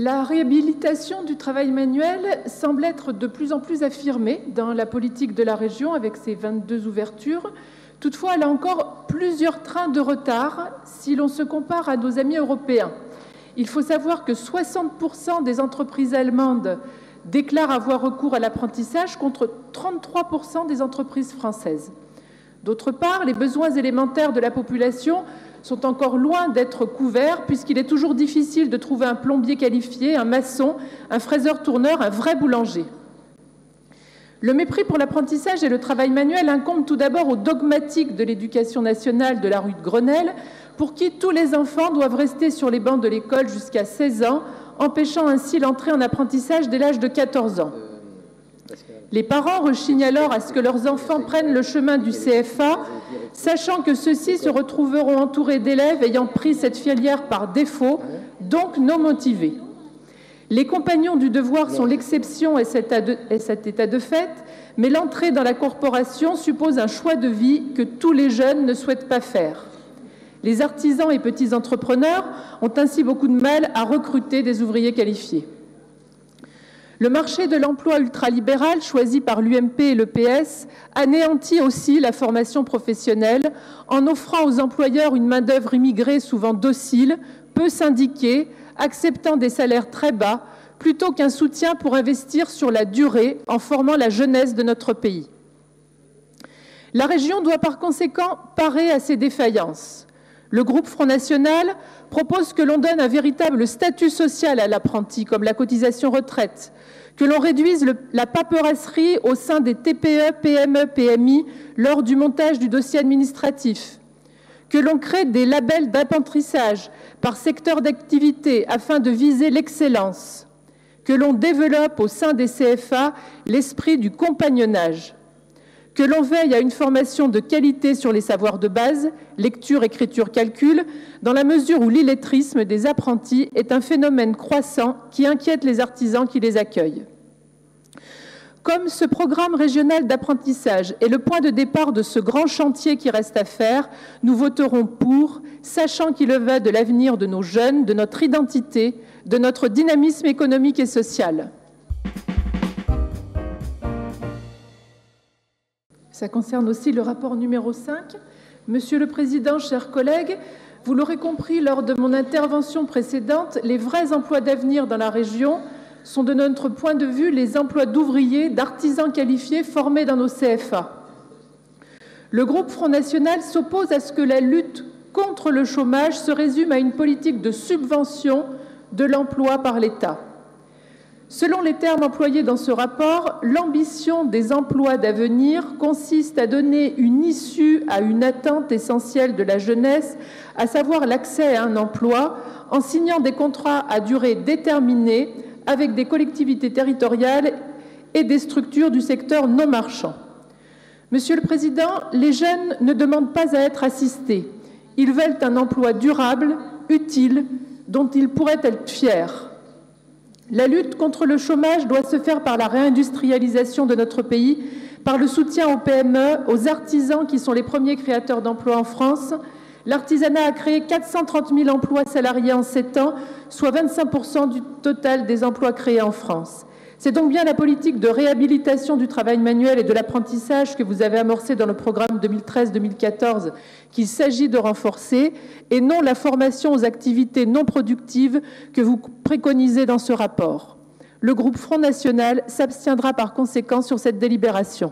La réhabilitation du travail manuel semble être de plus en plus affirmée dans la politique de la région avec ses 22 ouvertures. Toutefois, elle a encore plusieurs trains de retard si l'on se compare à nos amis européens. Il faut savoir que 60% des entreprises allemandes déclarent avoir recours à l'apprentissage contre 33% des entreprises françaises. D'autre part, les besoins élémentaires de la population sont encore loin d'être couverts puisqu'il est toujours difficile de trouver un plombier qualifié, un maçon, un fraiseur-tourneur, un vrai boulanger. Le mépris pour l'apprentissage et le travail manuel incombe tout d'abord aux dogmatiques de l'éducation nationale de la rue de Grenelle, pour qui tous les enfants doivent rester sur les bancs de l'école jusqu'à 16 ans, empêchant ainsi l'entrée en apprentissage dès l'âge de 14 ans. Les parents rechignent alors à ce que leurs enfants prennent le chemin du CFA, sachant que ceux-ci se retrouveront entourés d'élèves ayant pris cette filière par défaut, donc non motivés. Les compagnons du devoir sont l'exception et cet état de fait, mais l'entrée dans la corporation suppose un choix de vie que tous les jeunes ne souhaitent pas faire. Les artisans et petits entrepreneurs ont ainsi beaucoup de mal à recruter des ouvriers qualifiés. Le marché de l'emploi ultralibéral choisi par l'UMP et le PS anéantit aussi la formation professionnelle en offrant aux employeurs une main-d'œuvre immigrée souvent docile, peu syndiquée, acceptant des salaires très bas, plutôt qu'un soutien pour investir sur la durée en formant la jeunesse de notre pays. La région doit par conséquent parer à ces défaillances. Le groupe Front National propose que l'on donne un véritable statut social à l'apprenti, comme la cotisation retraite, que l'on réduise la paperasserie au sein des TPE, PME, PMI lors du montage du dossier administratif, que l'on crée des labels d'apprentissage par secteur d'activité afin de viser l'excellence, que l'on développe au sein des CFA l'esprit du compagnonnage, que l'on veille à une formation de qualité sur les savoirs de base, lecture, écriture, calcul, dans la mesure où l'illettrisme des apprentis est un phénomène croissant qui inquiète les artisans qui les accueillent. Comme ce programme régional d'apprentissage est le point de départ de ce grand chantier qui reste à faire, nous voterons pour, sachant qu'il y va de l'avenir de nos jeunes, de notre identité, de notre dynamisme économique et social. Ça concerne aussi le rapport numéro 5. Monsieur le Président, chers collègues, vous l'aurez compris lors de mon intervention précédente, les vrais emplois d'avenir dans la région sont de notre point de vue les emplois d'ouvriers, d'artisans qualifiés formés dans nos CFA. Le groupe Front National s'oppose à ce que la lutte contre le chômage se résume à une politique de subvention de l'emploi par l'État. Selon les termes employés dans ce rapport, l'ambition des emplois d'avenir consiste à donner une issue à une attente essentielle de la jeunesse, à savoir l'accès à un emploi, en signant des contrats à durée déterminée avec des collectivités territoriales et des structures du secteur non marchand. Monsieur le Président, les jeunes ne demandent pas à être assistés. Ils veulent un emploi durable, utile, dont ils pourraient être fiers. La lutte contre le chômage doit se faire par la réindustrialisation de notre pays, par le soutien aux PME, aux artisans qui sont les premiers créateurs d'emplois en France. L'artisanat a créé 430 000 emplois salariés en 7 ans, soit 25% du total des emplois créés en France. C'est donc bien la politique de réhabilitation du travail manuel et de l'apprentissage que vous avez amorcée dans le programme 2013-2014 qu'il s'agit de renforcer, et non la formation aux activités non productives que vous préconisez dans ce rapport. Le groupe Front National s'abstiendra par conséquent sur cette délibération.